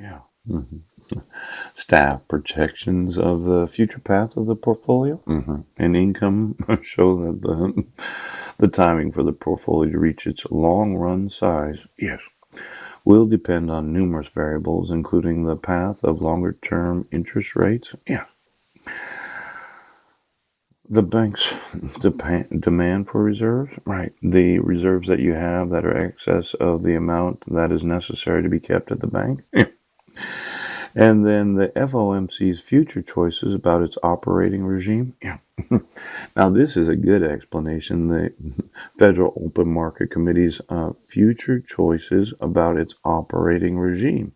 Yeah. Staff projections of the future path of the portfolio and income show that the timing for the portfolio to reach its long run size, yes, will depend on numerous variables, including the path of longer term interest rates. Yeah. The bank's demand for reserves, right? The reserves that you have that are excess of the amount that is necessary to be kept at the bank. Yeah. And then the FOMC's future choices about its operating regime. Yeah. Now, this is a good explanation. The Federal Open Market Committee's future choices about its operating regime.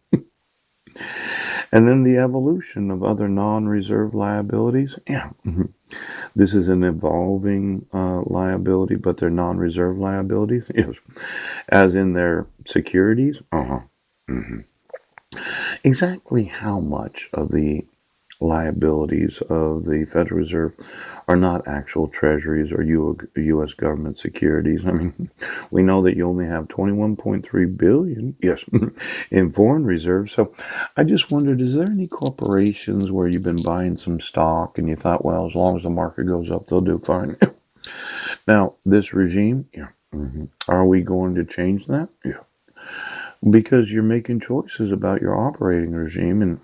And then the evolution of other non reserve liabilities. Yeah. This is an evolving liability, but they're non reserve liabilities. Yes. As in their securities. Uh-huh. hmm Exactly how much of the liabilities of the Federal Reserve are not actual treasuries or U.S. government securities. I mean, we know that you only have 21.3 billion, yes, in foreign reserves. So I just wondered, is there any corporations where you've been buying some stock and you thought, well, as long as the market goes up, they'll do fine? Now, this regime, yeah. Are we going to change that? Yeah. Because you're making choices about your operating regime, and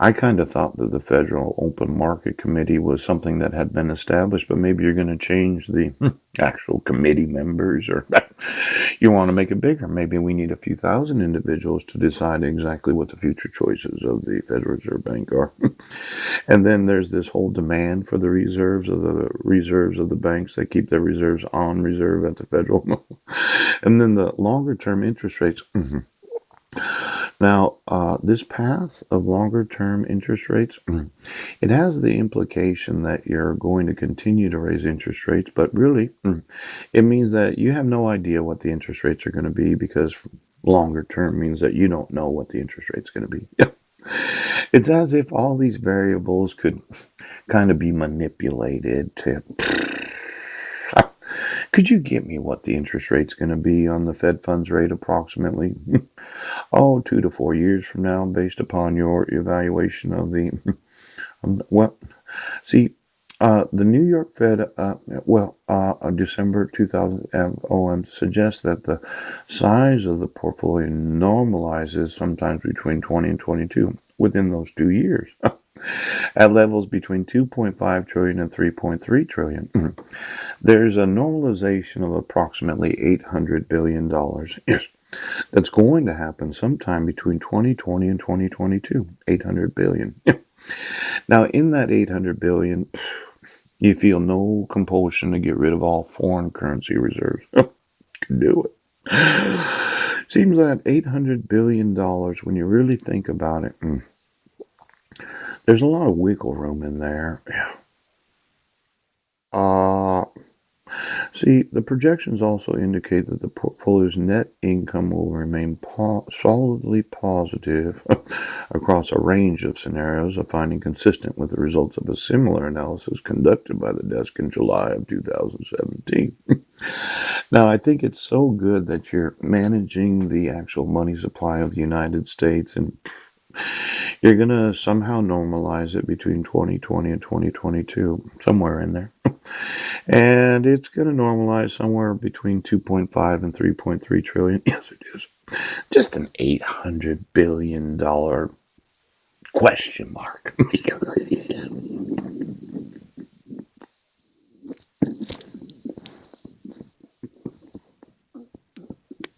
I kind of thought that the Federal Open Market Committee was something that had been established, but maybe you're going to change the actual committee members, or you want to make it bigger. Maybe we need a few thousand individuals to decide exactly what the future choices of the Federal Reserve Bank are. And then there's this whole demand for the reserves of the banks that keep their reserves on reserve at the federal. And then the longer term interest rates. Now, this path of longer term interest rates, it has the implication that you're going to continue to raise interest rates, but really, it means that you have no idea what the interest rates are going to be because longer term means that you don't know what the interest rate's going to be. It's as if all these variables could kind of be manipulated to. Could you get me what the interest rate's going to be on the Fed funds rate approximately? Oh, 2 to 4 years from now, based upon your evaluation of the. Well, see, the New York Fed, December 2000 OM suggests that the size of the portfolio normalizes sometimes between 20 and 22 within those 2 years. At levels between 2.5 trillion and 3.3 trillion. There's a normalization of approximately $800 billion. Yes, that's going to happen sometime between 2020 and 2022. 800 billion. Now, in that 800 billion, you feel no compulsion to get rid of all foreign currency reserves. Can do it. Seems that $800 billion, when you really think about it, there's a lot of wiggle room in there. Yeah. Uh, See, the projections also indicate that the portfolio's net income will remain solidly positive across a range of scenarios, a finding consistent with the results of a similar analysis conducted by the desk in July of 2017. Now, I think it's so good that you're managing the actual money supply of the United States, and you're going to somehow normalize it between 2020 and 2022, somewhere in there. And it's going to normalize somewhere between 2.5 and 3.3 trillion. Yes, it is. Just an $800 billion question mark.